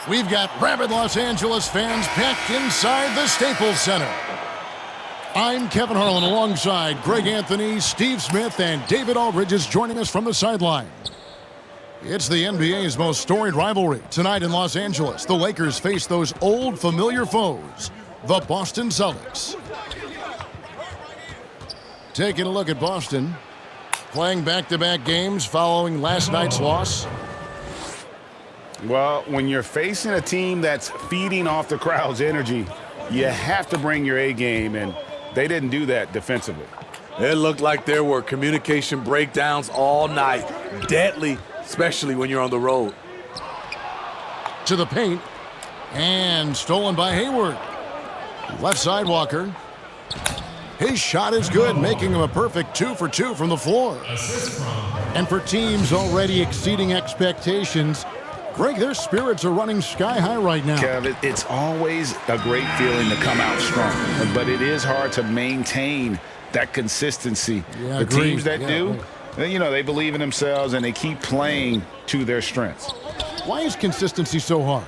We've got rabid Los Angeles fans packed inside the Staples Center. I'm Kevin Harlan alongside Greg Anthony, Steve Smith, and David Aldridge is joining us from the sideline. It's the NBA's most storied rivalry. Tonight in Los Angeles, the Lakers face those old familiar foes, the Boston Celtics. Taking a look at Boston, playing back-to-back games following last night's loss. Well, when you're facing a team that's feeding off the crowd's energy, you have to bring your A game, and they didn't do that defensively. It looked like there were communication breakdowns all night. Deadly, especially when you're on the road. To the paint, and stolen by Hayward. Left side Walker. His shot is good, making him a perfect 2 for 2 from the floor. And for teams already exceeding expectations, Greg, their spirits are running sky high right now. Kev, it's always a great feeling to come out strong, but it is hard to maintain that consistency. Yeah, the teams that do, you know, they believe in themselves and they keep playing to their strengths. Why is consistency so hard?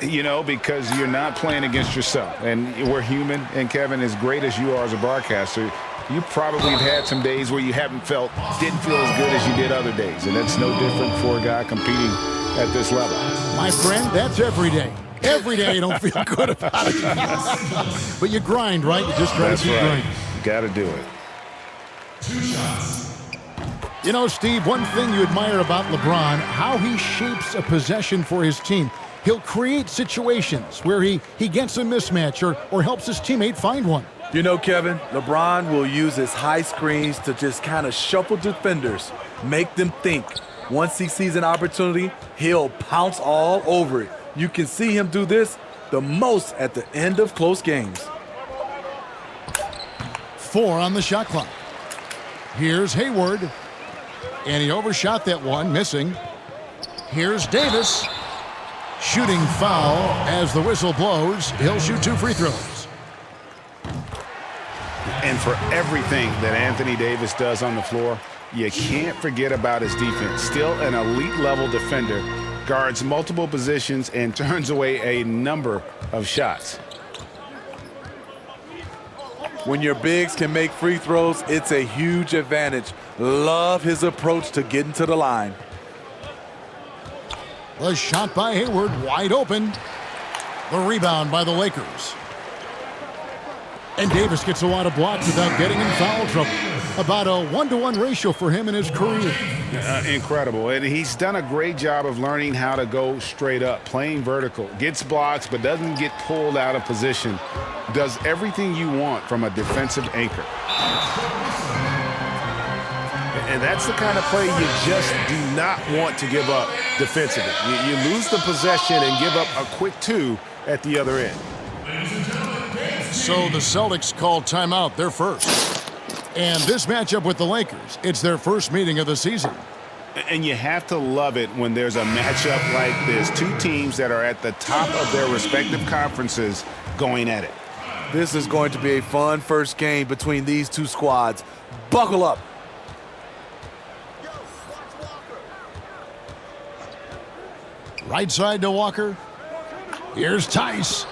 You know, because you're not playing against yourself. And we're human, and Kevin, as great as you are as a broadcaster, you probably have had some days where you didn't feel as good as you did other days. And that's no different for a guy competing at this level. My friend, that's every day. Every day you don't feel good about it. But you grind, right? You just try to keep grinding. You got to do it. 2 shots. You know, Steve, one thing you admire about LeBron, how he shapes a possession for his team. He'll create situations where he gets a mismatch or helps his teammate find one. You know, Kevin, LeBron will use his high screens to just kind of shuffle defenders, make them think. Once he sees an opportunity, he'll pounce all over it. You can see him do this the most at the end of close games. 4 on the shot clock. Here's Hayward. And he overshot that one, missing. Here's Davis. Shooting foul as the whistle blows. He'll shoot 2 free throws. And for everything that Anthony Davis does on the floor, you can't forget about his defense. Still an elite-level defender, guards multiple positions, and turns away a number of shots. When your bigs can make free throws, it's a huge advantage. Love his approach to getting to the line. The shot by Hayward, wide open. The rebound by the Lakers. And Davis gets a lot of blocks without getting in foul trouble. About a 1-to-1 ratio for him in his career. Incredible. And he's done a great job of learning how to go straight up, playing vertical. Gets blocks, but doesn't get pulled out of position. Does everything you want from a defensive anchor. And that's the kind of play you just do not want to give up defensively. You lose the possession and give up a quick 2 at the other end. So the Celtics called timeout, their first. And this matchup with the Lakers, it's their first meeting of the season. And you have to love it when there's a matchup like this. 2 teams that are at the top of their respective conferences going at it. This is going to be a fun first game between these 2 squads. Buckle up. Right side to Walker. Here's Tice.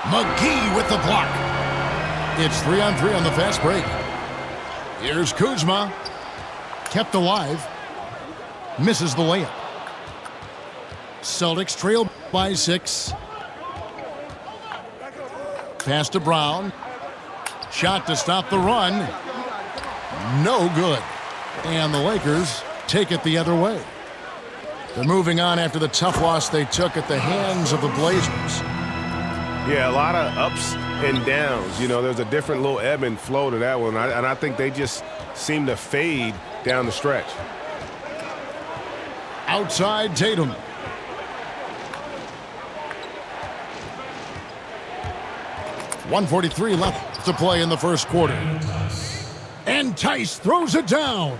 McGee with the block. It's 3-on-3 on the fast break. Here's Kuzma. Kept alive. Misses the layup. Celtics trail by 6. Pass to Brown. Shot to stop the run. No good. And the Lakers take it the other way. They're moving on after the tough loss they took at the hands of the Blazers. Yeah, a lot of ups and downs. You know, there's a different little ebb and flow to that one. And I think they just seem to fade down the stretch. Outside Tatum. .143 left to play in the first quarter. And Tice throws it down.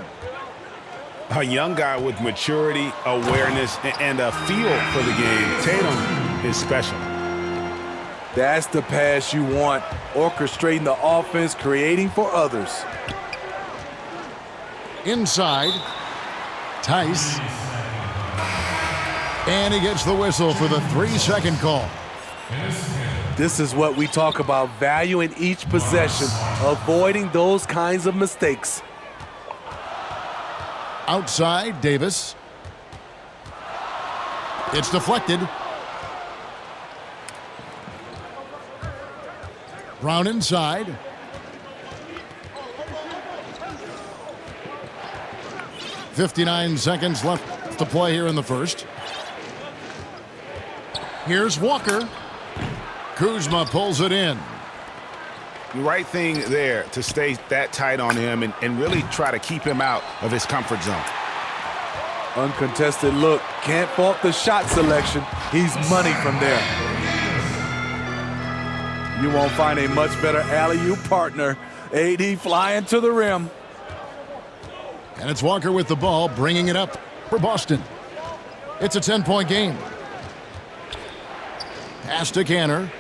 A young guy with maturity, awareness, and a feel for the game. Tatum is special. That's the pass you want. Orchestrating the offense, creating for others. Inside. Tice. And he gets the whistle for the 3-second call. This is what we talk about, valuing each possession, avoiding those kinds of mistakes. Outside, Davis. It's deflected. Brown inside. .59 seconds left to play here in the first. Here's Walker. Kuzma pulls it in. The right thing there to stay that tight on him and really try to keep him out of his comfort zone. Uncontested look. Can't fault the shot selection. He's money from there. You won't find a much better alley-oop partner. AD flying to the rim. And it's Walker with the ball, bringing it up for Boston. It's a 10-point game. Pass to Canner.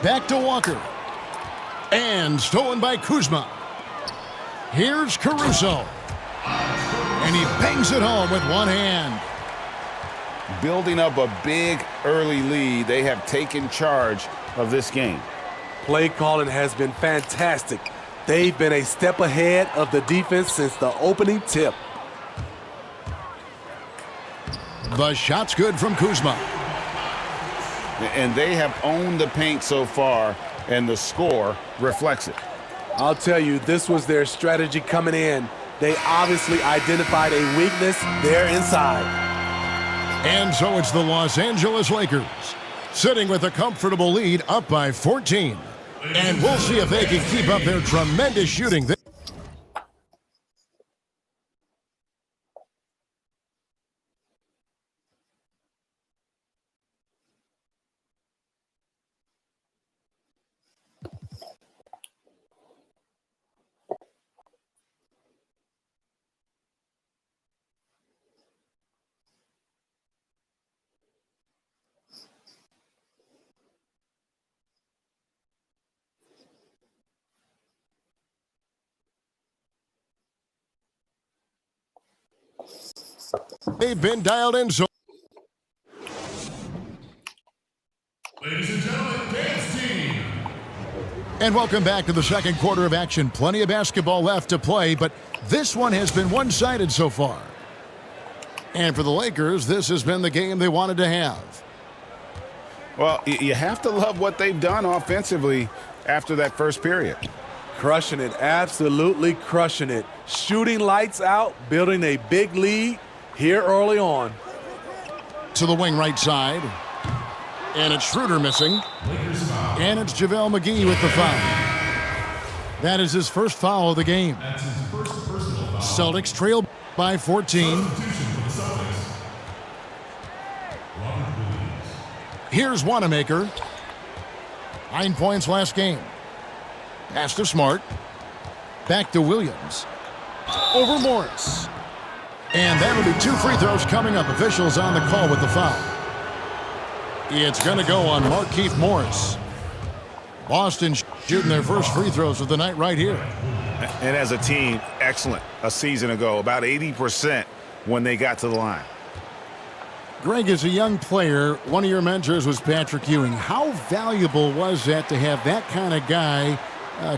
Back to Walker. And stolen by Kuzma. Here's Caruso. And he bangs it home with one hand. Building up a big early lead, they have taken charge of this game. Play calling has been fantastic. They've been a step ahead of the defense since the opening tip. The shot's good from Kuzma. And they have owned the paint so far, and the score reflects it. I'll tell you, this was their strategy coming in. They obviously identified a weakness there inside. And so it's the Los Angeles Lakers, sitting with a comfortable lead, up by 14. And we'll see if they can keep up their tremendous shooting. They've been dialed in. So, ladies and gentlemen, dance team. And welcome back to the second quarter of action. Plenty of basketball left to play, but this one has been one-sided so far. And for the Lakers, this has been the game they wanted to have. Well, you have to love what they've done offensively after that first period. Crushing it, absolutely crushing it. Shooting lights out, building a big lead here early on. To the wing right side. And it's Schroeder missing. And it's JaVale McGee with the foul. That is his first foul of the game. Celtics trail by 14. Here's Wanamaker. 9 points last game. Pass to Smart. Back to Williams. Over Morris. And that'll be 2 free throws coming up. Officials on the call with the foul. It's going to go on Markieff Morris. Boston shooting their first free throws of the night right here. And as a team, excellent a season ago. About 80% when they got to the line. Greg, as a young player, one of your mentors was Patrick Ewing. How valuable was that to have that kind of guy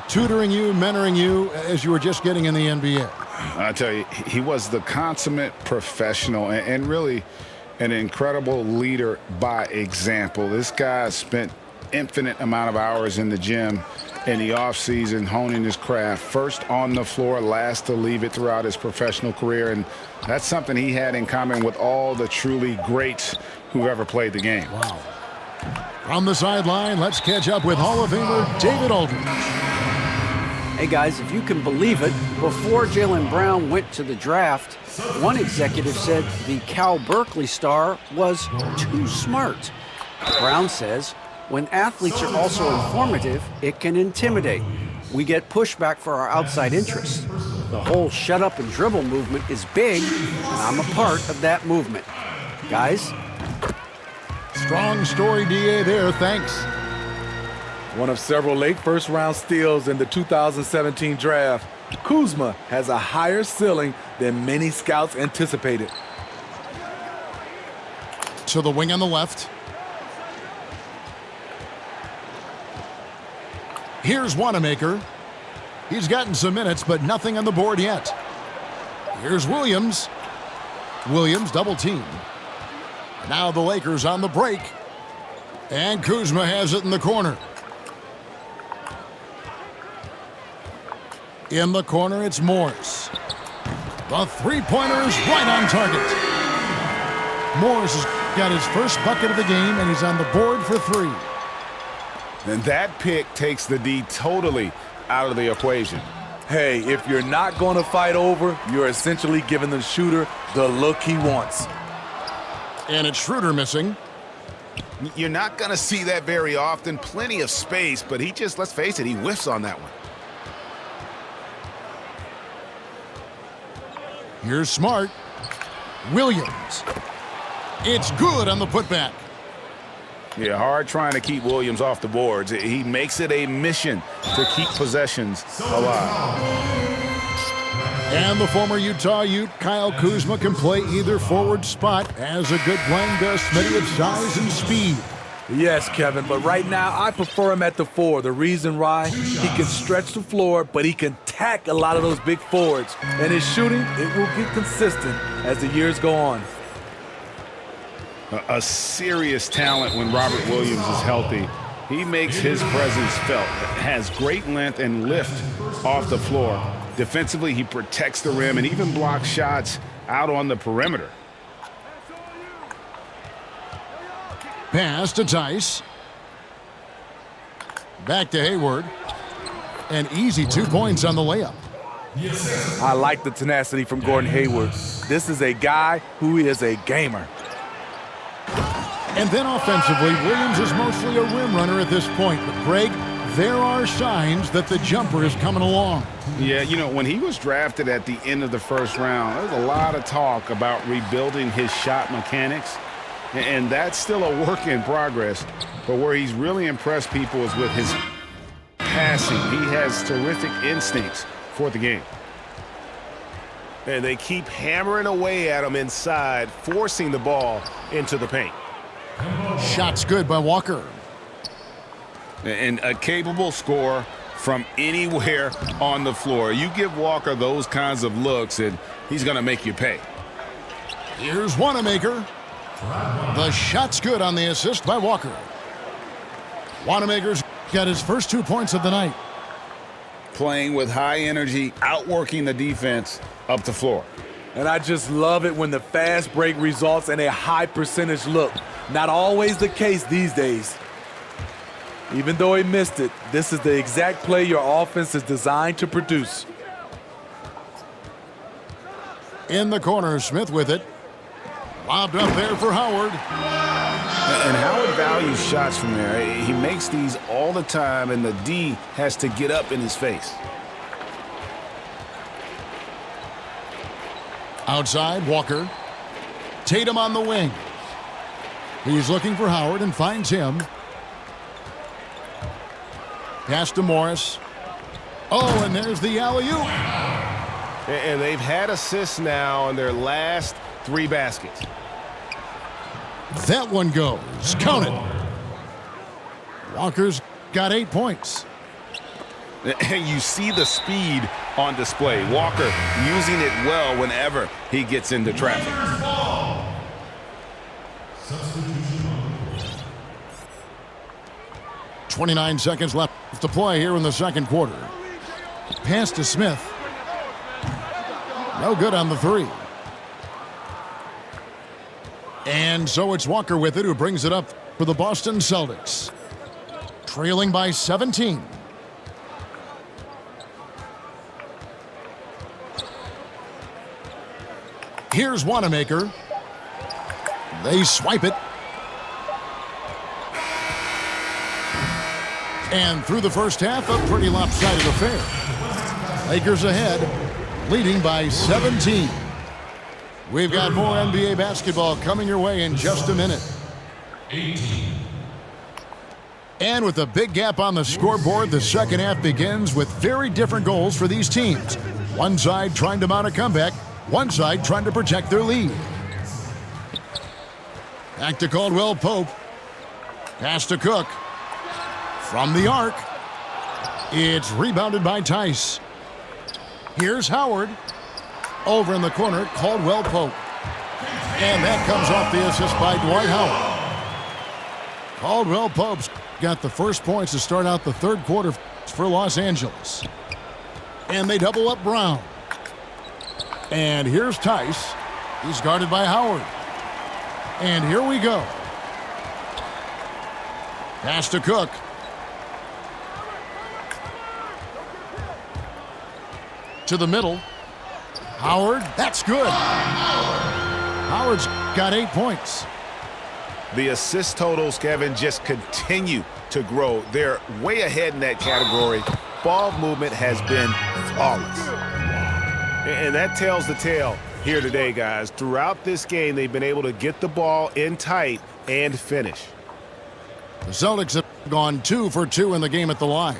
tutoring you, mentoring you as you were just getting in the NBA? I tell you, he was the consummate professional and really an incredible leader by example. This guy spent infinite amount of hours in the gym in the offseason honing his craft. First on the floor, last to leave it throughout his professional career. And that's something he had in common with all the truly greats who ever played the game. Wow. From the sideline, let's catch up with Hall of Famer David Aldridge. Hey guys, if you can believe it, before Jaylen Brown went to the draft, one executive said the Cal Berkeley star was too smart. Brown says, when athletes are also informative, it can intimidate. We get pushback for our outside interests. The whole shut up and dribble movement is big, and I'm a part of that movement. Guys? Strong story, DA, there. Thanks. One of several late first-round steals in the 2017 draft, Kuzma has a higher ceiling than many scouts anticipated. to the wing on the left. Here's Wanamaker. He's gotten some minutes, but nothing on the board yet. Here's Williams. Williams double team. Now the Lakers on the break. And Kuzma has it in the corner. In the corner, it's Morris. The three-pointer is right on target. Morris has got his first bucket of the game, and he's on the board for three. And that pick takes the D totally out of the equation. Hey, if you're not going to fight over, you're essentially giving the shooter the look he wants. And it's Schroeder missing. You're not going to see that very often. Plenty of space, but he just, let's face it, he whiffs on that one. Here's Smart. Williams. It's good on the putback. Yeah, hard trying to keep Williams off the boards. He makes it a mission to keep possessions alive. And the former Utah Ute, Kyle Kuzma, can play either forward spot. Has a good blend of Smitty of size and speed. Yes, Kevin, but right now I prefer him at the four. The reason why, he can stretch the floor, but he can tack a lot of those big forwards. And his shooting, it will get consistent as the years go on. A serious talent when Robert Williams is healthy. He makes his presence felt. Has great length and lift off the floor. Defensively, he protects the rim and even blocks shots out on the perimeter. Pass to Tice. Back to Hayward. An easy 2 points on the layup. I like the tenacity from Gordon Hayward. This is a guy who is a gamer. And then offensively, Williams is mostly a rim runner at this point. But Greg, there are signs that the jumper is coming along. Yeah, you know, when he was drafted at the end of the first round, there was a lot of talk about rebuilding his shot mechanics. And that's still a work in progress. But where he's really impressed people is with his passing. He has terrific instincts for the game. And they keep hammering away at him inside, forcing the ball into the paint. Shot's good by Walker. And a capable scorer from anywhere on the floor. You give Walker those kinds of looks, and he's going to make you pay. Here's Wanamaker. The shot's good on the assist by Walker. Wanamaker's got his first 2 points of the night. Playing with high energy, outworking the defense up the floor. And I just love it when the fast break results in a high percentage look. Not always the case these days. Even though he missed it, this is the exact play your offense is designed to produce. In the corner, Smith with it. Lobbed up there for Howard. And Howard values shots from there. He makes these all the time, and the D has to get up in his face. Outside, Walker. Tatum on the wing. He's looking for Howard and finds him. Pass to Morris. Oh, and there's the alley-oop. And they've had assists now on their last 3 baskets. That one goes. Count it. Walker's got 8 points. And you see the speed on display. Walker using it well whenever he gets into traffic. 29 seconds left to play here in the second quarter. Pass to Smith. No good on the three. And so it's Walker with it, who brings it up for the Boston Celtics. Trailing by 17. Here's Wanamaker. They swipe it. And through the first half, a pretty lopsided affair. Lakers ahead, leading by 17. We've got more NBA basketball coming your way in just a minute. 18. And with a big gap on the scoreboard, the second half begins with very different goals for these teams. One side trying to mount a comeback, one side trying to protect their lead. Back to Caldwell Pope. Pass to Cook. From the arc. It's rebounded by Tice. Here's Howard. Over in the corner, Caldwell Pope. And that comes off the assist by Dwight Howard. Caldwell Pope's got the first points to start out the third quarter for Los Angeles. And they double up Brown. And here's Tice. He's guarded by Howard. And here we go. Pass to Cook. To the middle. Howard, that's good. Howard's got 8 points. The assist totals, Kevin, just continue to grow. They're way ahead in that category. Ball movement has been flawless. And that tells the tale here today, guys. Throughout this game, they've been able to get the ball in tight and finish. The Celtics have gone 2 for 2 in the game at the line.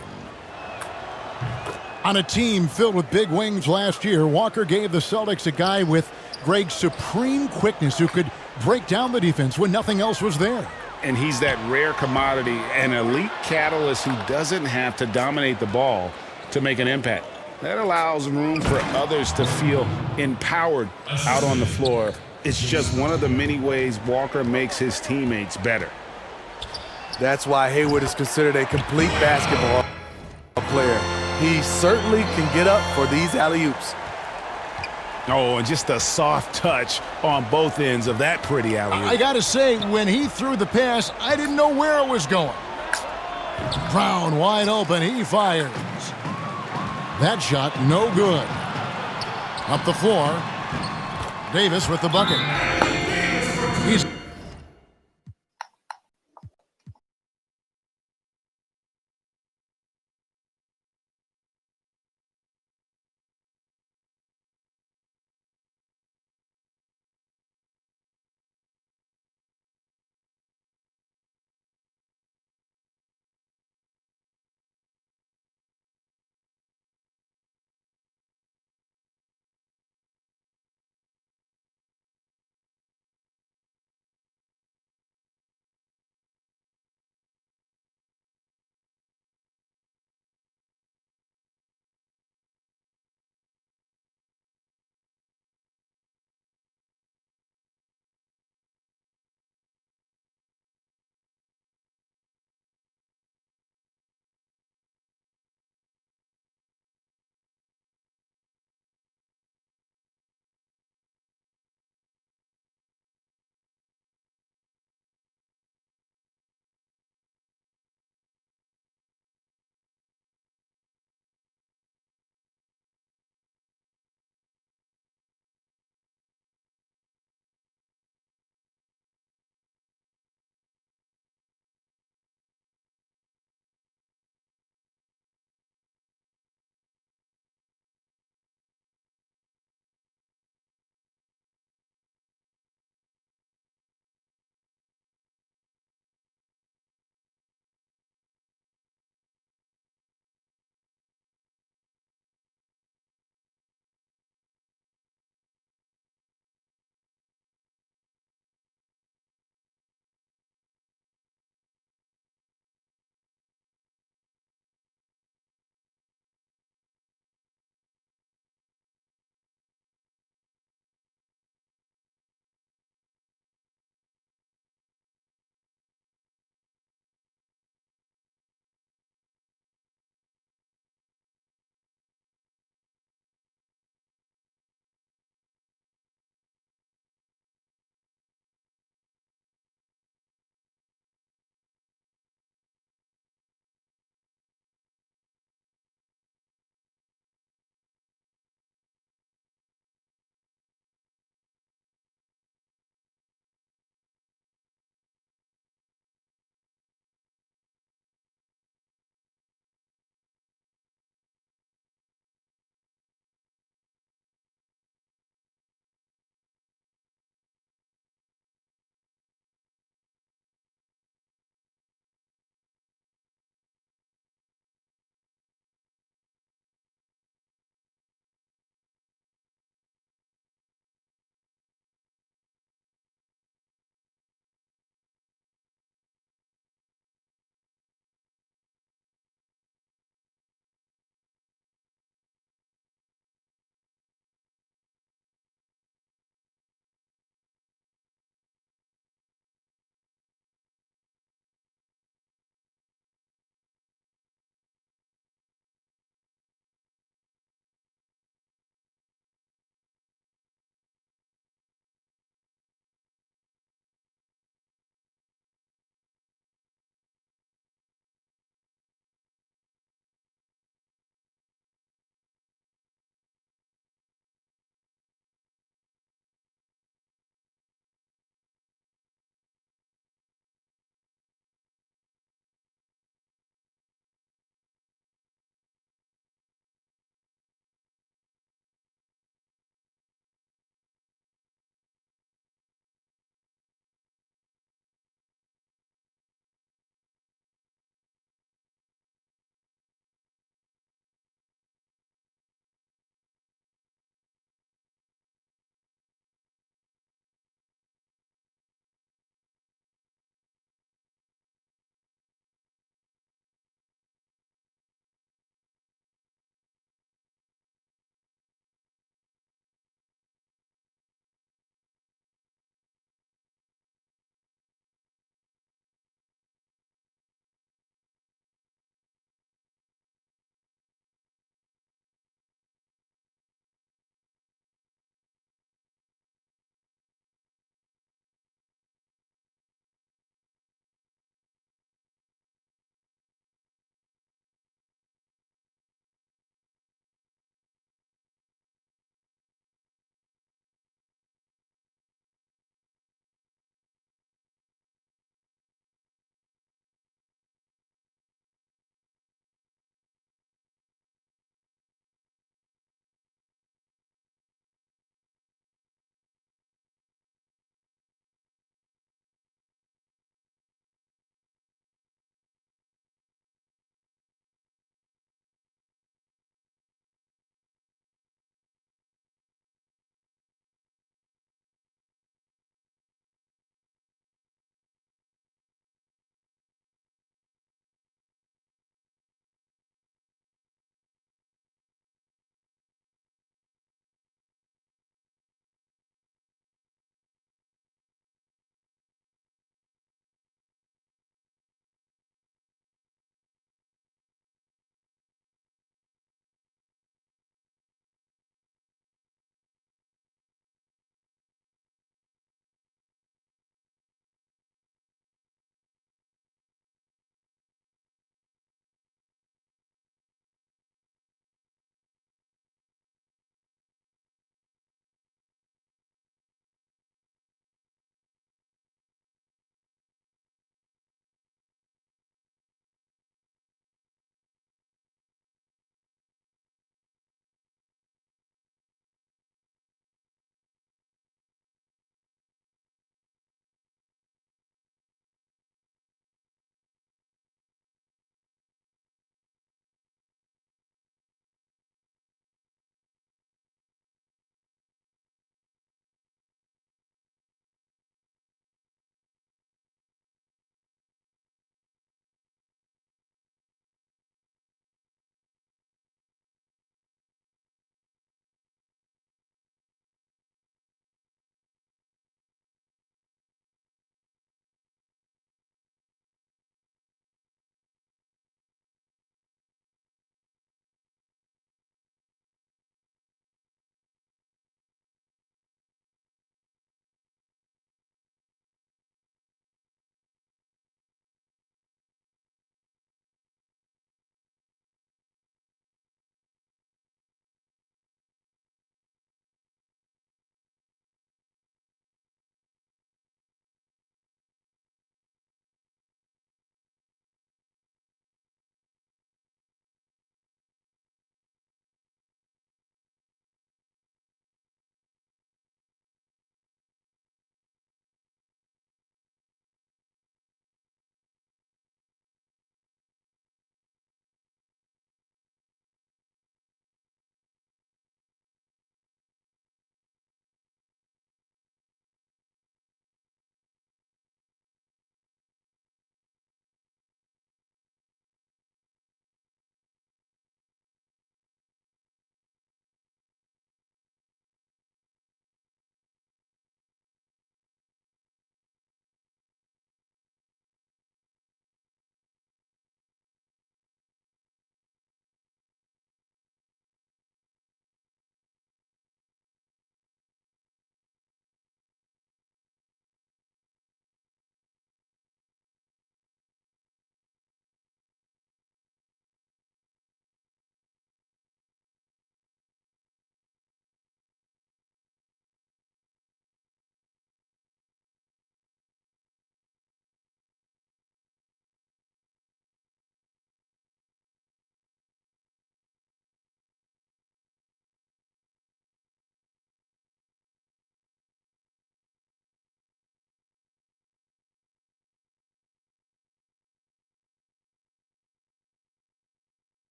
On a team filled with big wings last year, Walker gave the Celtics a guy with Greg's supreme quickness who could break down the defense when nothing else was there. And he's that rare commodity, an elite catalyst who doesn't have to dominate the ball to make an impact. That allows room for others to feel empowered out on the floor. It's just one of the many ways Walker makes his teammates better. That's why Hayward is considered a complete basketball player. He certainly can get up for these alley-oops. Oh, and just a soft touch on both ends of that pretty alley-oop. I gotta say, when he threw the pass, I didn't know where it was going. Brown wide open, he fires. That shot, no good. Up the floor, Davis with the bucket. He's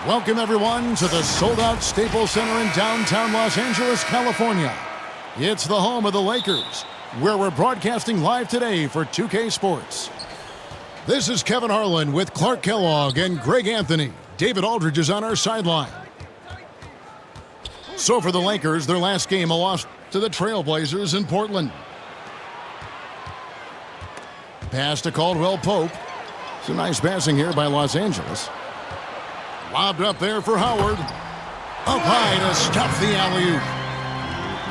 Welcome, everyone, to the sold-out Staples Center in downtown Los Angeles, California. It's the home of the Lakers, where we're broadcasting live today for 2K Sports. This is Kevin Harlan with Clark Kellogg and Greg Anthony. David Aldridge is on our sideline. So for the Lakers, their last game, a loss to the Trailblazers in Portland. Pass to Caldwell Pope. It's a nice passing here by Los Angeles. Lobbed up there for Howard. Up high to stop the alley-oop.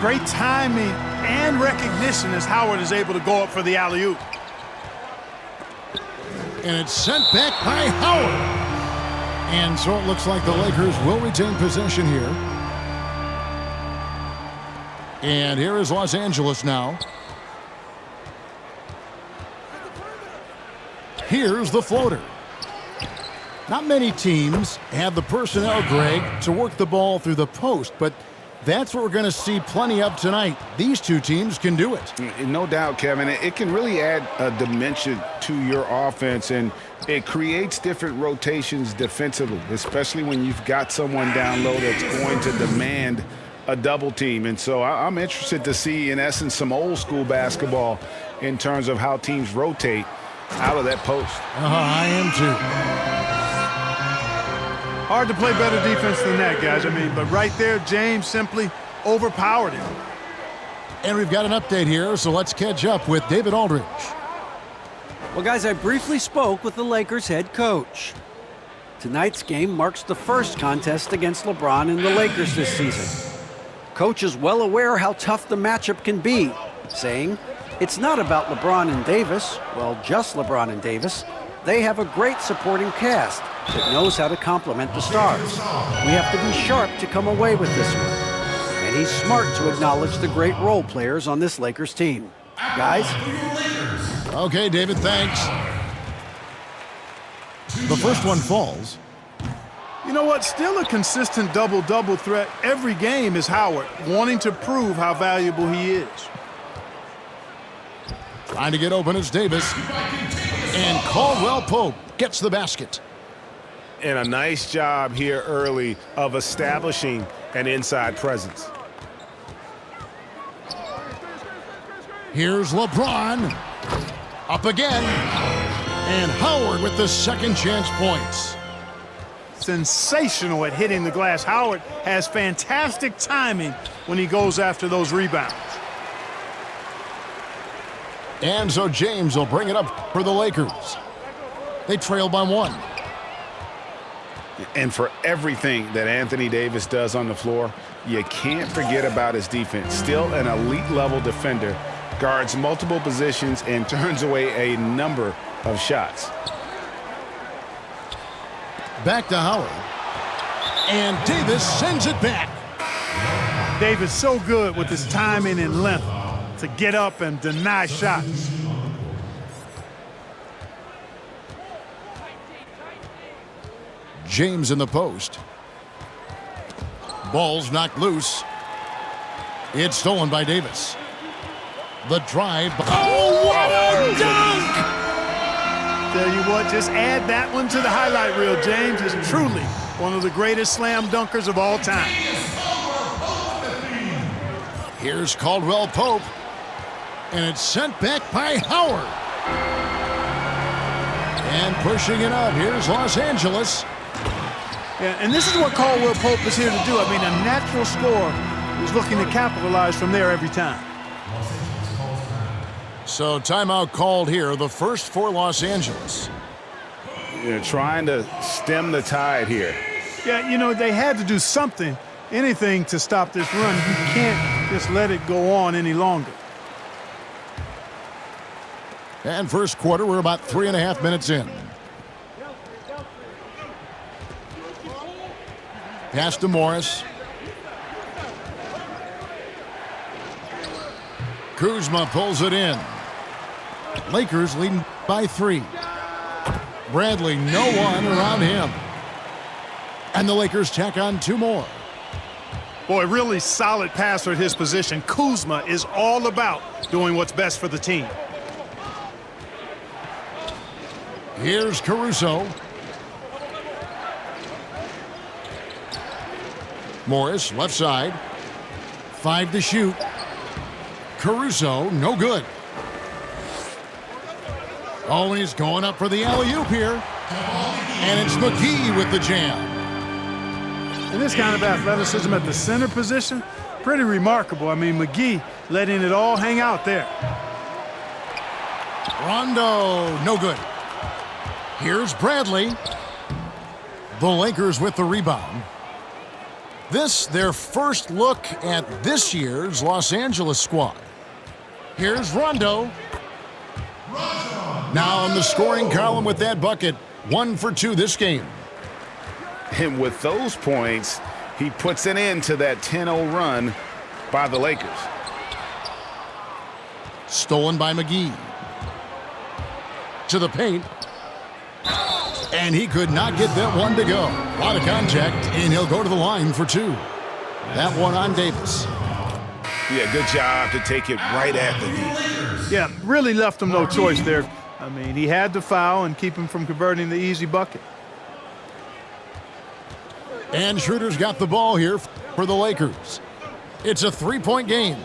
Great timing and recognition as Howard is able to go up for the alley-oop. And it's sent back by Howard. And so it looks like the Lakers will retain possession here. And here is Los Angeles now. Here's the floater. Not many teams have the personnel, Greg, to work the ball through the post, but that's what we're going to see plenty of tonight. These two teams can do it. No doubt, Kevin. It can really add a dimension to your offense, and it creates different rotations defensively, especially when you've got someone down low that's going to demand a double team. And so I'm interested to see, in essence, some old school basketball in terms of how teams rotate out of that post. I am too. Hard to play better defense than that, guys. But right there, James simply overpowered him. And we've got an update here, so let's catch up with David Aldridge. Well, guys, I briefly spoke with the Lakers head coach. Tonight's game marks the first contest against LeBron and the Lakers this season. Coach is well aware how tough the matchup can be, saying, it's not about LeBron and Davis, well, just LeBron and Davis. They have a great supporting cast that knows how to complement the stars. We have to be sharp to come away with this one. And he's smart to acknowledge the great role players on this Lakers team. Guys? Okay, David, thanks. The first one falls. You know what? Still a consistent double-double threat every game is Howard, wanting to prove how valuable he is. Trying to get open is Davis. And Caldwell Pope gets the basket. And a nice job here early of establishing an inside presence. Here's LeBron. Up again. And Howard with the second chance points. Sensational at hitting the glass. Howard has fantastic timing when he goes after those rebounds. And so James will bring it up for the Lakers. They trail by one. And for everything that Anthony Davis does on the floor, you can't forget about his defense. Still an elite-level defender, guards multiple positions, and turns away a number of shots. Back to Howard. And Davis sends it back. Davis so good with his timing and length to get up and deny shots. James in the post. Ball's knocked loose. It's stolen by Davis. The drive. Oh, what a dunk! Tell you what, just add that one to the highlight reel. James is truly one of the greatest slam dunkers of all time. Here's Caldwell Pope. And it's sent back by Howard. And pushing it up, here's Los Angeles. Yeah, and this is what Caldwell Pope is here to do. A natural scorer who's looking to capitalize from there every time. So timeout called here, the first for Los Angeles. They're trying to stem the tide here. Yeah, they had to do something, anything to stop this run. You can't just let it go on any longer. And first quarter, we're about 3.5 minutes in. Pass to Morris. Kuzma pulls it in. Lakers leading by 3. Bradley, no one around him. And the Lakers tack on 2 more. Boy, really solid passer at his position. Kuzma is all about doing what's best for the team. Here's Caruso. Morris, left side. 5 to shoot. Caruso, no good. Oh, and he's going up for the alley-oop here. And it's McGee with the jam. And this kind of athleticism at the center position, pretty remarkable. I mean, McGee letting it all hang out there. Rondo, no good. Here's Bradley. The Lakers with the rebound. This, their first look at this year's Los Angeles squad. Here's Rondo. Now in the scoring column with that bucket. 1 for 2 this game. And with those points, he puts an end to that 10-0 run by the Lakers. Stolen by McGee. To the paint. And he could not get that one to go. A lot of contact, and he'll go to the line for 2. That one on Davis. Yeah, good job to take it right at the knee. Yeah, really left him no choice there. I mean, he had to foul and keep him from converting the easy bucket. And Schroeder's got the ball here for the Lakers. It's a 3-point game.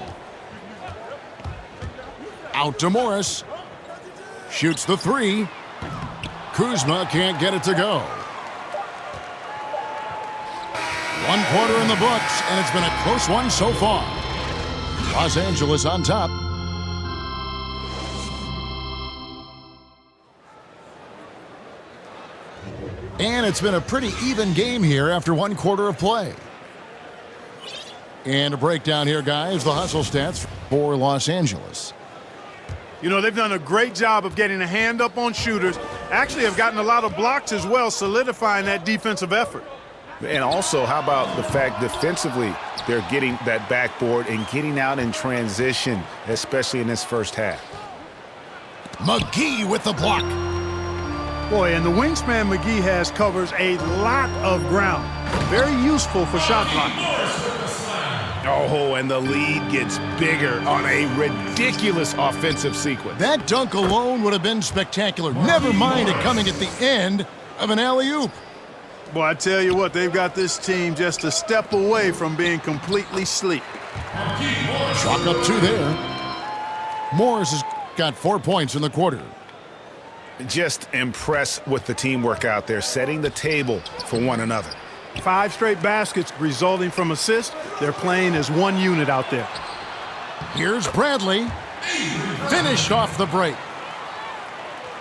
Out to Morris. Shoots the 3. Kuzma can't get it to go. 1 quarter in the books, and it's been a close one so far. Los Angeles on top. And it's been a pretty even game here after 1 quarter of play. And a breakdown here, guys, the hustle stats for Los Angeles. You know, they've done a great job of getting a hand up on shooters. Actually have gotten a lot of blocks as well, solidifying that defensive effort. And also, how about the fact defensively they're getting that backboard and getting out in transition, especially in this first half. McGee with the block. Boy, and the wingspan McGee has covers a lot of ground. Very useful for shot blocking. Oh, and the lead gets bigger on a ridiculous offensive sequence. That dunk alone would have been spectacular. Never mind it coming at the end of an alley-oop. Boy, I tell you what, they've got this team just a step away from being completely asleep. Chalk up 2 there. Morris has got 4 points in the quarter. Just impressed with the teamwork out there, setting the table for one another. 5 straight baskets resulting from assists. They're playing as one unit out there. Here's Bradley. Finished off the break.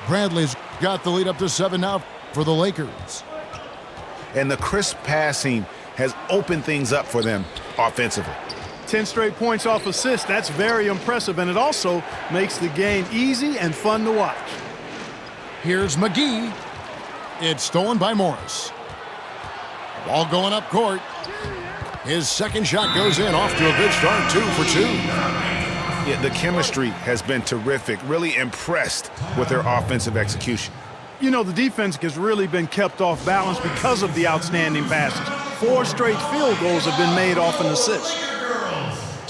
Bradley's got the lead up to 7 now for the Lakers. And the crisp passing has opened things up for them offensively. 10 straight points off assists. That's very impressive, and it also makes the game easy and fun to watch. Here's McGee. It's stolen by Morris. Ball going up court. His second shot goes in, off to a good start, 2 for 2. Yeah, the chemistry has been terrific. Really impressed with their offensive execution. You know, the defense has really been kept off balance because of the outstanding passes. 4 straight field goals have been made off an assist.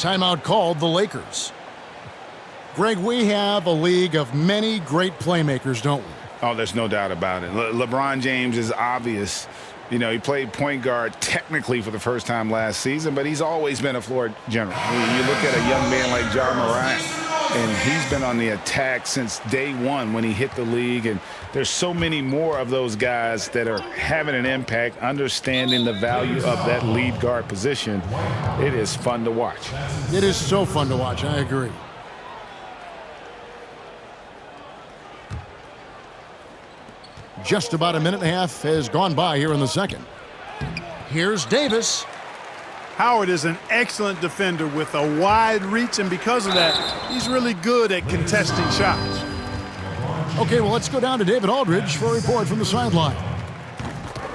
Timeout called the Lakers. Greg, we have a league of many great playmakers, don't we? Oh, there's no doubt about it. LeBron James is obvious. You know, he played point guard technically for the first time last season, but he's always been a floor general. You look at a young man like Jaymrock, and he's been on the attack since day one when he hit the league. And there's so many more of those guys that are having an impact, understanding the value of that lead guard position. It is fun to watch. It is so fun to watch. I agree. Just about a minute and a half has gone by here in the second. Here's Davis. Howard is an excellent defender with a wide reach, and because of that, he's really good at contesting shots. Okay, well, let's go down to David Aldridge for a report from the sideline.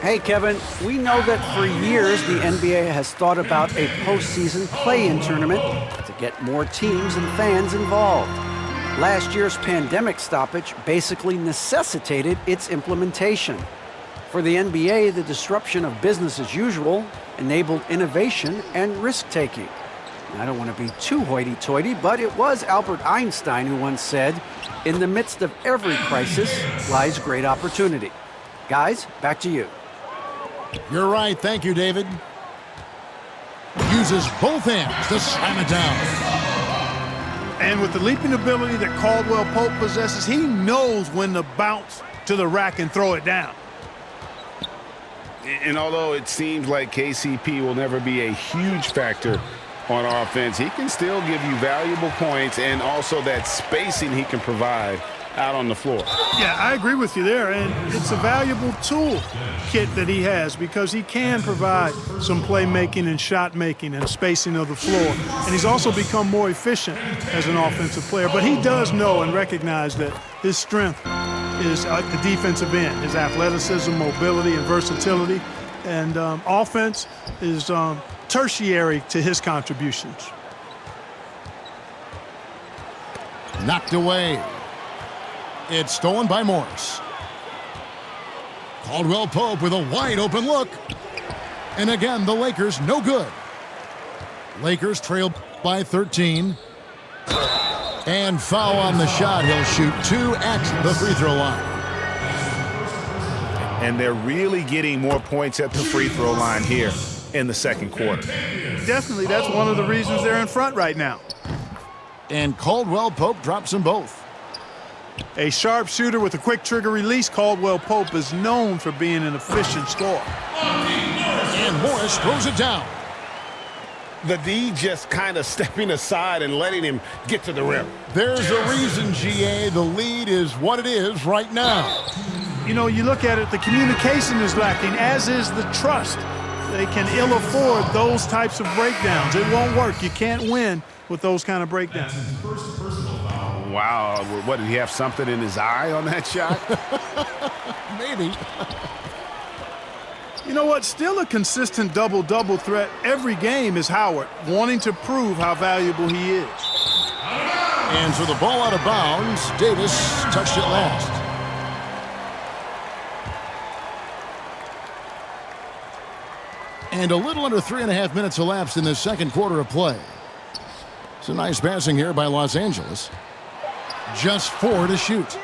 Hey, Kevin, we know that for years the NBA has thought about a postseason play-in tournament to get more teams and fans involved. Last year's pandemic stoppage basically necessitated its implementation. For the NBA, the disruption of business as usual enabled innovation and risk-taking. I don't want to be too hoity-toity, but it was Albert Einstein who once said, "In the midst of every crisis lies great opportunity." Guys, back to you. You're right. Thank you, David. uses both hands to slam it down. And with the leaping ability that Caldwell Pope possesses, he knows when to bounce to the rack and throw it down. And although it seems like KCP will never be a huge factor on offense, he can still give you valuable points and also that spacing he can provide out on the floor. Yeah, I agree with you there, and it's a valuable tool kit that he has because he can provide some playmaking and shot making and spacing of the floor. And he's also become more efficient as an offensive player. But he does know and recognize that his strength is at the defensive end, his athleticism, mobility, and versatility. And offense is tertiary to his contributions. Knocked away. It's stolen by Morris. Caldwell Pope with a wide open look. And again, the Lakers no good. Lakers trail by 13. And foul on the shot. He'll shoot 2 at the free throw line. And they're really getting more points at the free throw line here in the second quarter. Definitely, that's one of the reasons they're in front right now. And Caldwell Pope drops them both. A sharp shooter with a quick trigger release, Caldwell Pope is known for being an efficient scorer. And Morris throws it down. The D just kind of stepping aside and letting him get to the rim. There's a reason, GA, the lead is what it is right now. You know, you look at it, the communication is lacking, as is the trust. They can ill afford those types of breakdowns. It won't work. You can't win with those kind of breakdowns. Wow, what, did he have something in his eye on that shot? Maybe. You know what? Still a consistent double-double threat every game is Howard, wanting to prove how valuable he is. And so the ball out of bounds. Davis touched it last. And a little under 3.5 minutes elapsed in the second quarter of play. It's a nice passing here by Los Angeles. Just 4 to shoot.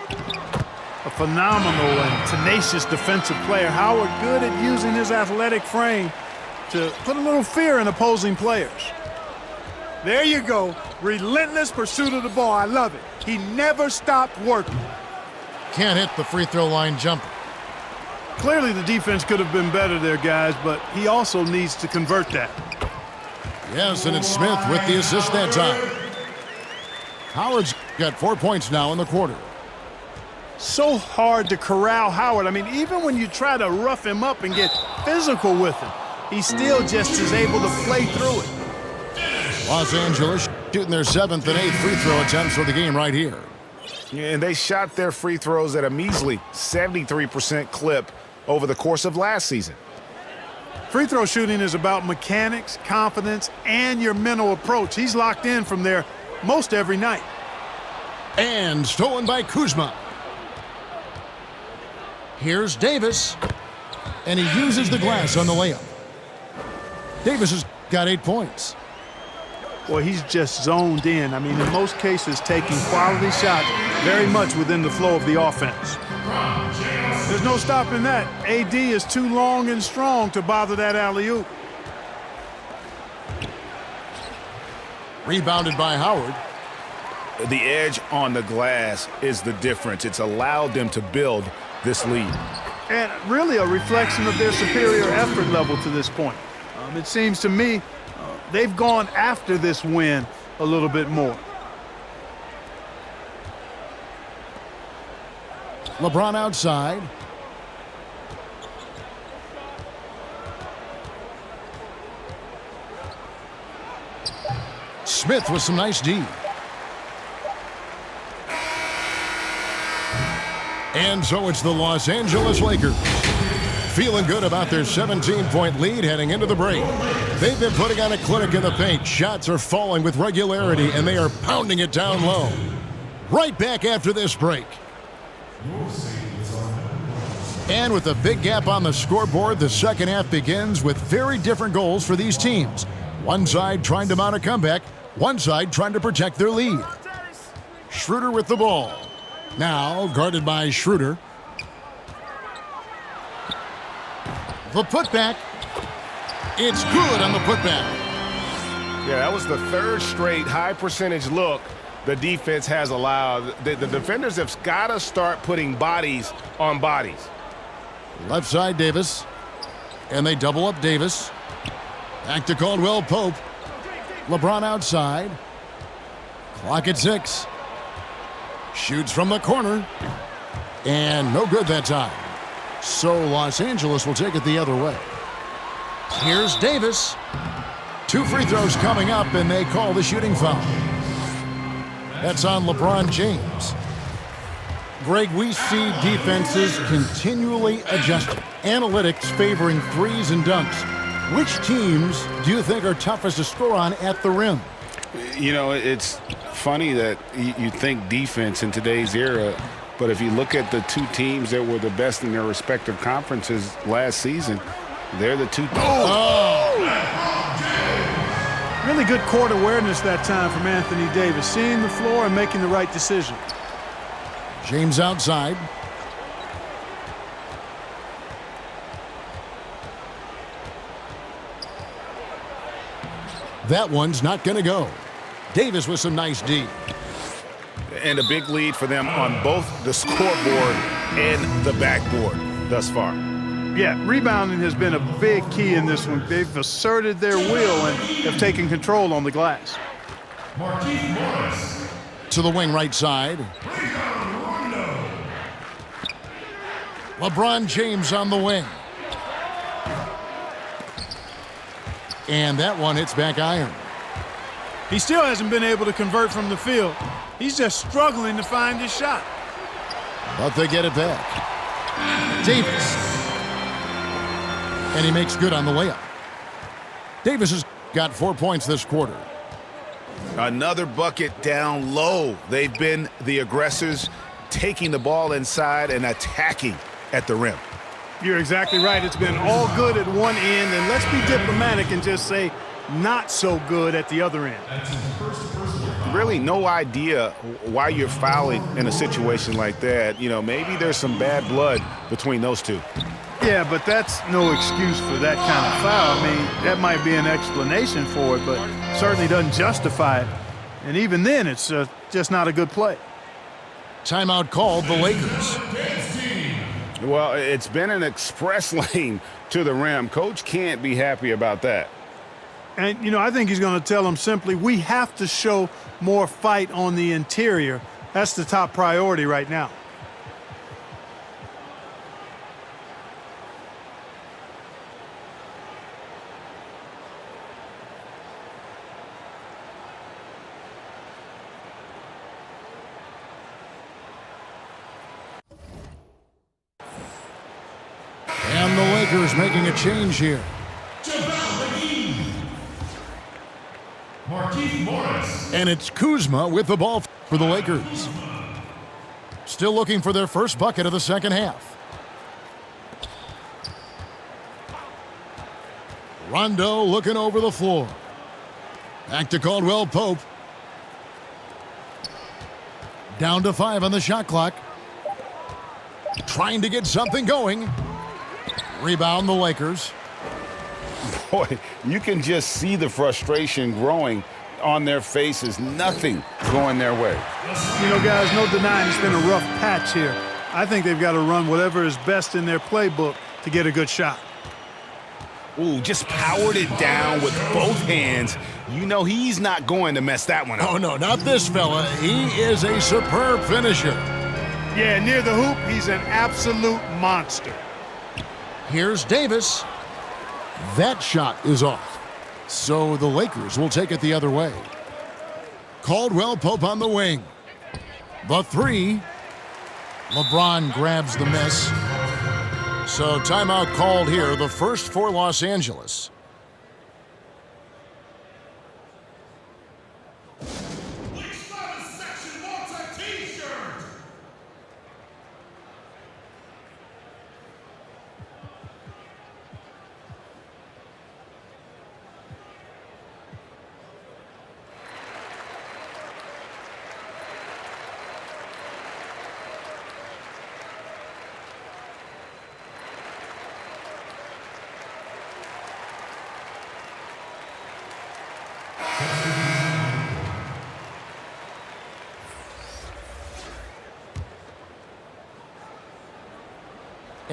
A phenomenal and tenacious defensive player. Howard good at using his athletic frame to put a little fear in opposing players. There you go. Relentless pursuit of the ball. I love it. He never stopped working. Can't hit the free throw line jumper. Clearly the defense could have been better there, guys, but he also needs to convert that. Yes, and it's Smith with the assist that time. Howard's got 4 points now in the quarter. So hard to corral Howard. I mean, even when you try to rough him up and get physical with him, he still just is able to play through it. Los Angeles shooting their 7th and 8th free throw attempts for the game right here. Yeah, and they shot their free throws at a measly 73% clip over the course of last season. Free throw shooting is about mechanics, confidence, and your mental approach. He's locked in from there most every night. And stolen by Kuzma. Here's Davis. And he uses the glass on the layup. Davis has got 8 points. Boy, he's just zoned in. I mean, in most cases, taking quality shots very much within the flow of the offense. There's no stopping that. AD is too long and strong to bother that alley-oop. Rebounded by Howard. The edge on the glass is the difference. It's allowed them to build this lead. And really a reflection of their superior effort level to this point. It seems to me they've gone after this win a little bit more. LeBron outside. Smith with some nice D. And so it's the Los Angeles Lakers. Feeling good about their 17-point lead heading into the break. They've been putting on a clinic in the paint. Shots are falling with regularity, and they are pounding it down low. Right back after this break. And with a big gap on the scoreboard, the second half begins with very different goals for these teams. One side trying to mount a comeback, one side trying to protect their lead. Schroeder with the ball. Now guarded by Schroeder. The putback. It's good on the putback. Yeah, that was the third straight high percentage look the defense has allowed. The defenders have got to start putting bodies on bodies. Left side, Davis. And they double up Davis. Back to Caldwell Pope. LeBron outside. Clock at 6. Shoots from the corner. And no good that time. So Los Angeles will take it the other way. Here's Davis. 2 free throws coming up, and they call the shooting foul. That's on LeBron James. Greg, we see defenses continually adjusting. Analytics favoring threes and dunks. Which teams do you think are toughest to score on at the rim? You know, it's funny that you think defense in today's era, but if you look at the 2 teams that were the best in their respective conferences last season, they're the 2. Really good court awareness that time from Anthony Davis, seeing the floor and making the right decision. James outside. That one's not going to go. Davis with some nice D. And a big lead for them on both the scoreboard and the backboard thus far. Yeah, rebounding has been a big key in this one. They've asserted their will and have taken control on the glass. To the wing right side. LeBron James on the wing. And that one hits back iron. He still hasn't been able to convert from the field. He's just struggling to find his shot. But they get it back. Davis. And he makes good on the layup. Davis has got 4 points this quarter. Another bucket down low. They've been the aggressors, taking the ball inside and attacking at the rim. You're exactly right. It's been all good at one end, and let's be diplomatic and just say not so good at the other end. Really no idea why you're fouling in a situation like that. You know, maybe there's some bad blood between those two. Yeah, but that's no excuse for that kind of foul. I mean, that might be an explanation for it, but certainly doesn't justify it. And even then, it's just not a good play. Timeout called the Lakers. Well, it's been an express lane to the rim. Coach can't be happy about that. And, you know, I think he's going to tell them simply, we have to show more fight on the interior. That's the top priority right now. And the Lakers making a change here. And it's Kuzma with the ball for the Lakers. Still looking for their first bucket of the second half. Rondo looking over the floor. Back to Caldwell Pope. Down to 5 on the shot clock. Trying to get something going. Rebound the Lakers. Boy, you can just see the frustration growing on their faces. Nothing going their way. You know, guys, no denying it's been a rough patch here. I think they've got to run whatever is best in their playbook to get a good shot. Ooh, just powered it down with both hands. You know he's not going to mess that one up. Oh, no, not this fella. He is a superb finisher. Yeah, near the hoop, he's an absolute monster. Here's Davis. That shot is off. So the Lakers will take it the other way. Caldwell Pope on the wing. The 3. LeBron grabs the miss. So timeout called here, the first for Los Angeles.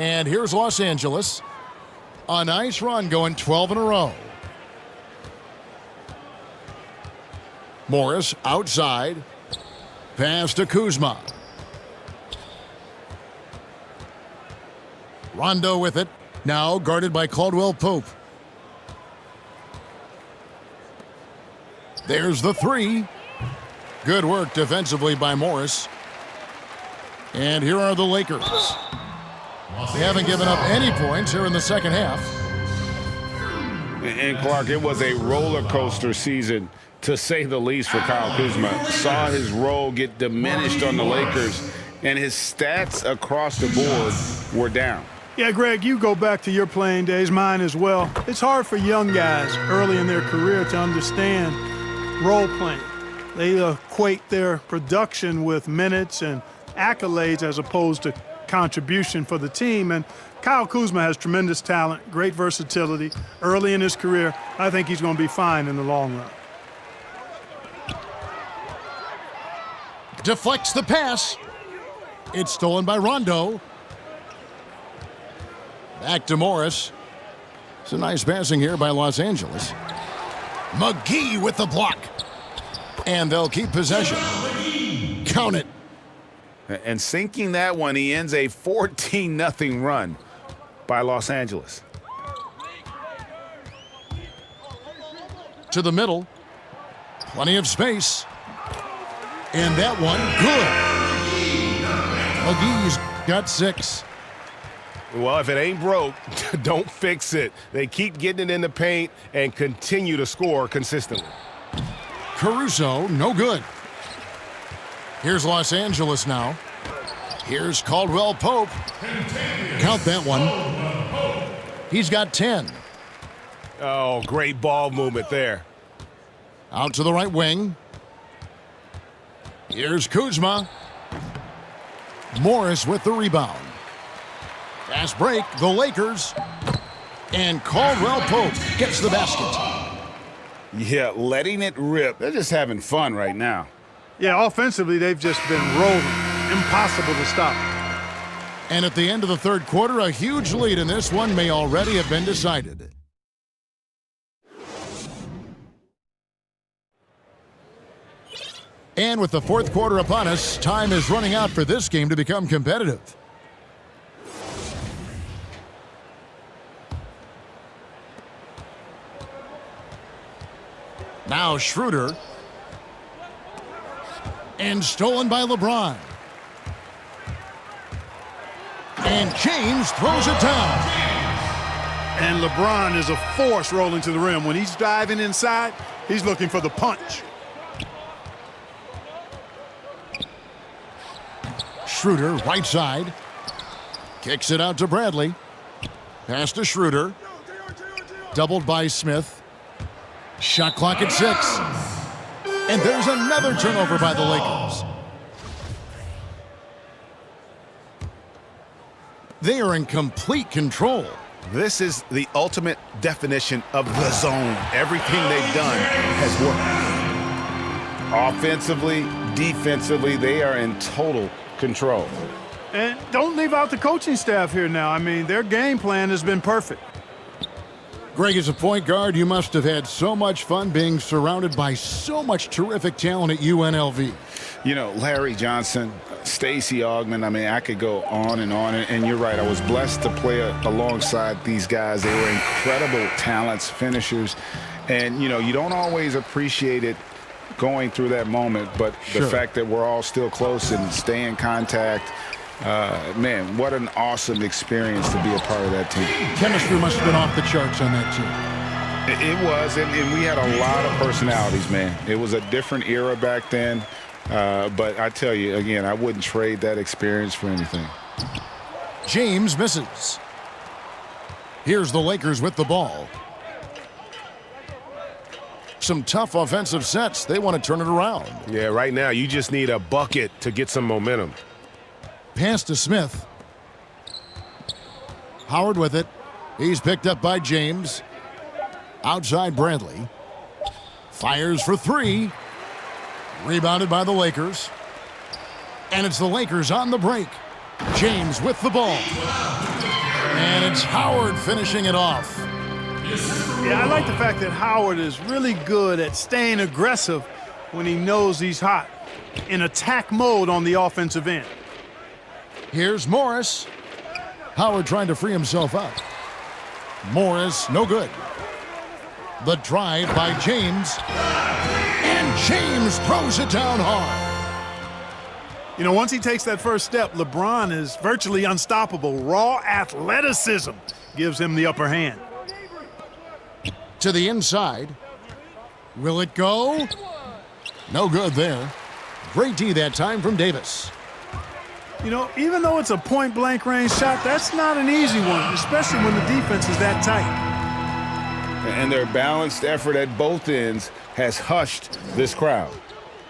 And here's Los Angeles. A nice run going 12 in a row. Morris outside. Pass to Kuzma. Rondo with it. Now guarded by Caldwell Pope. There's the three. Good work defensively by Morris. And here are the Lakers. They haven't given up any points here in the second half. And Clark, it was a roller coaster season, to say the least, for Kyle Kuzma. Saw his role get diminished on the Lakers, and his stats across the board were down. Yeah, Greg, you go back to your playing days, mine as well. It's hard for young guys early in their career to understand role playing. They equate their production with minutes and accolades as opposed to contribution for the team. And Kyle Kuzma has tremendous talent, great versatility. Early in his career, I think he's going to be fine in the long run. Deflects the pass. It's stolen by Rondo. Back to Morris. It's a nice passing here by Los Angeles. McGee with the block. And they'll keep possession. Count it. And sinking that one, he ends a 14-0 run by Los Angeles. To the middle. Plenty of space. And that one, good. McGee's got 6. Well, if it ain't broke, don't fix it. They keep getting it in the paint and continue to score consistently. Caruso, no good. Here's Los Angeles now. Here's Caldwell Pope. Count that one. He's got 10. Oh, great ball movement there. Out to the right wing. Here's Kuzma. Morris with the rebound. Fast break, the Lakers. And Caldwell Pope gets the basket. Yeah, letting it rip. They're just having fun right now. Yeah, offensively, they've just been rolling. Impossible to stop. And at the end of the third quarter, a huge lead in this one may already have been decided. And with the fourth quarter upon us, time is running out for this game to become competitive. Now Schroeder. And stolen by LeBron. And James throws it down. And LeBron is a force rolling to the rim. When he's diving inside, he's looking for the punch. Schroeder, right side. Kicks it out to Bradley. Pass to Schroeder. Doubled by Smith. Shot clock at 6. And there's another turnover by the Lakers. They are in complete control. This is the ultimate definition of the zone. Everything they've done has worked. Offensively, defensively, they are in total control. And don't leave out the coaching staff here now. I mean, their game plan has been perfect. Greg, as a point guard, you must have had so much fun being surrounded by so much terrific talent at UNLV. You know, Larry Johnson, Stacey Augmon, I mean, I could go on. And you're right, I was blessed to play alongside these guys. They were incredible talents, finishers. And, you know, you don't always appreciate it going through that moment, but the fact that we're all still close and stay in contact, man, what an awesome experience to be a part of that team. Chemistry must have been off the charts on that team. It was, and we had a lot of personalities, man. It was a different era back then, but I tell you, again, I wouldn't trade that experience for anything. James misses. Here's the Lakers with the ball. Some tough offensive sets. They want to turn it around. Yeah, right now you just need a bucket to get some momentum. Pass to Smith. Howard with it. He's picked up by James. Outside Bradley. Fires for 3. Rebounded by the Lakers. And it's the Lakers on the break. James with the ball. And it's Howard finishing it off. Yeah, I like the fact that Howard is really good at staying aggressive when he knows he's hot, in attack mode on the offensive end. Here's Morris. Howard trying to free himself up. Morris, no good. The drive by James. And James throws it down hard. You know, once he takes that first step, LeBron is virtually unstoppable. Raw athleticism gives him the upper hand. To the inside. Will it go? No good there. Great D that time from Davis. You know, even though it's a point-blank range shot, that's not an easy one, especially when the defense is that tight. And their balanced effort at both ends has hushed this crowd.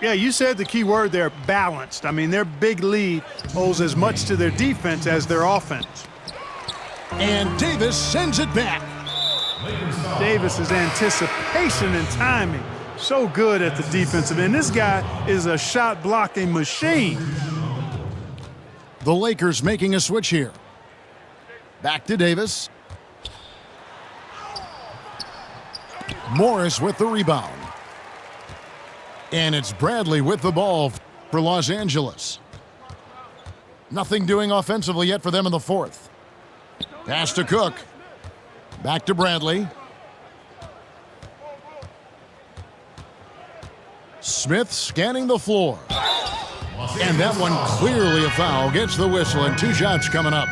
Yeah, you said the key word there, balanced. I mean, their big lead owes as much to their defense as their offense. And Davis sends it back. Davis's anticipation and timing, so good at the defensive end. This guy is a shot-blocking machine. The Lakers making a switch here. Back to Davis. Morris with the rebound. And it's Bradley with the ball for Los Angeles. Nothing doing offensively yet for them in the fourth. Pass to Cook. Back to Bradley. Smith scanning the floor. And that one clearly a foul. Gets the whistle and 2 shots coming up.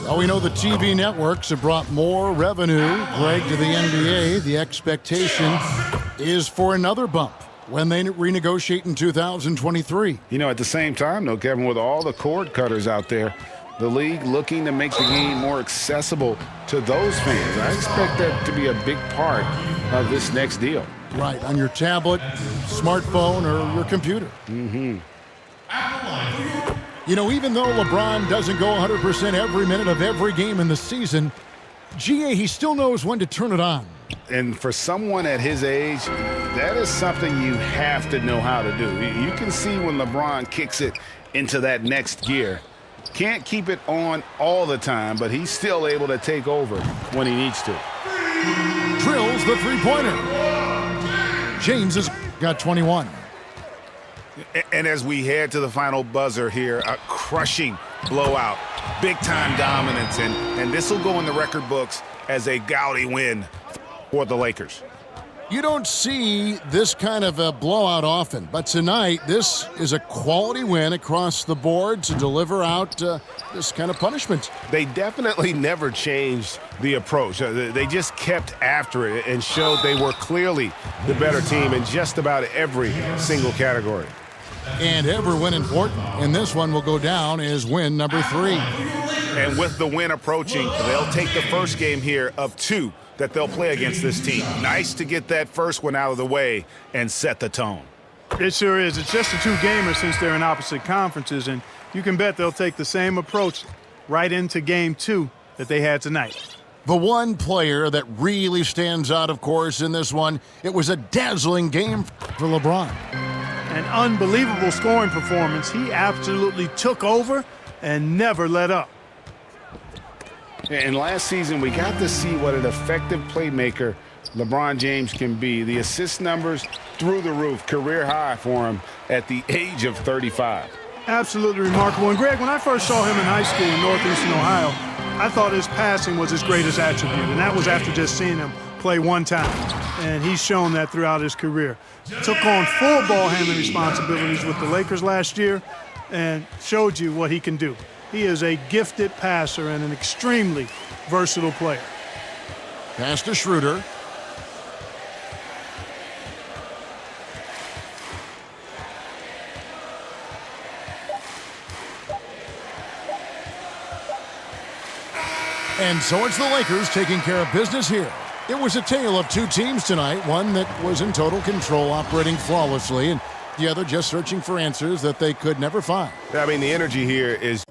Well, we know the TV networks have brought more revenue, Greg, to the NBA. The expectation is for another bump when they renegotiate in 2023. You know, at the same time, though, Kevin, with all the cord cutters out there, the league looking to make the game more accessible to those fans. I expect that to be a big part of this next deal. Right, on your tablet, smartphone, or your computer. You know, even though LeBron doesn't go 100% every minute of every game in the season, GA, he still knows when to turn it on. And for someone at his age, that is something you have to know how to do. You can see when LeBron kicks it into that next gear. Can't keep it on all the time, but he's still able to take over when he needs to. Drills the three-pointer. James has got 21. And as we head to the final buzzer here, a crushing blowout, big-time dominance, and this will go in the record books as a gaudy win for the Lakers. You don't see this kind of a blowout often, but tonight this is a quality win across the board to deliver out this kind of punishment. They definitely never changed the approach. They just kept after it and showed they were clearly the better team in just about every single category. And every win important, and this one will go down as win number 3. And with the win approaching, they'll take the first game here of 2 that they'll play against this team. Nice to get that first one out of the way and set the tone. It sure is. It's just a 2-gamer since they're in opposite conferences, and you can bet they'll take the same approach right into game 2 that they had tonight. The one player that really stands out, of course, in this one, it was a dazzling game for LeBron. An unbelievable scoring performance. He absolutely took over and never let up. And last season, we got to see what an effective playmaker LeBron James can be. The assist numbers through the roof, career high for him at the age of 35. Absolutely remarkable. And Greg, when I first saw him in high school in Northeastern Ohio, I thought his passing was his greatest attribute, and that was after just seeing him play one time. And he's shown that throughout his career. Took on full ball handling responsibilities with the Lakers last year and showed you what he can do. He is a gifted passer and an extremely versatile player. Pass to Schroeder. And so it's the Lakers taking care of business here. It was a tale of 2 teams tonight, one that was in total control, operating flawlessly, and the other just searching for answers that they could never find. I mean, the energy here is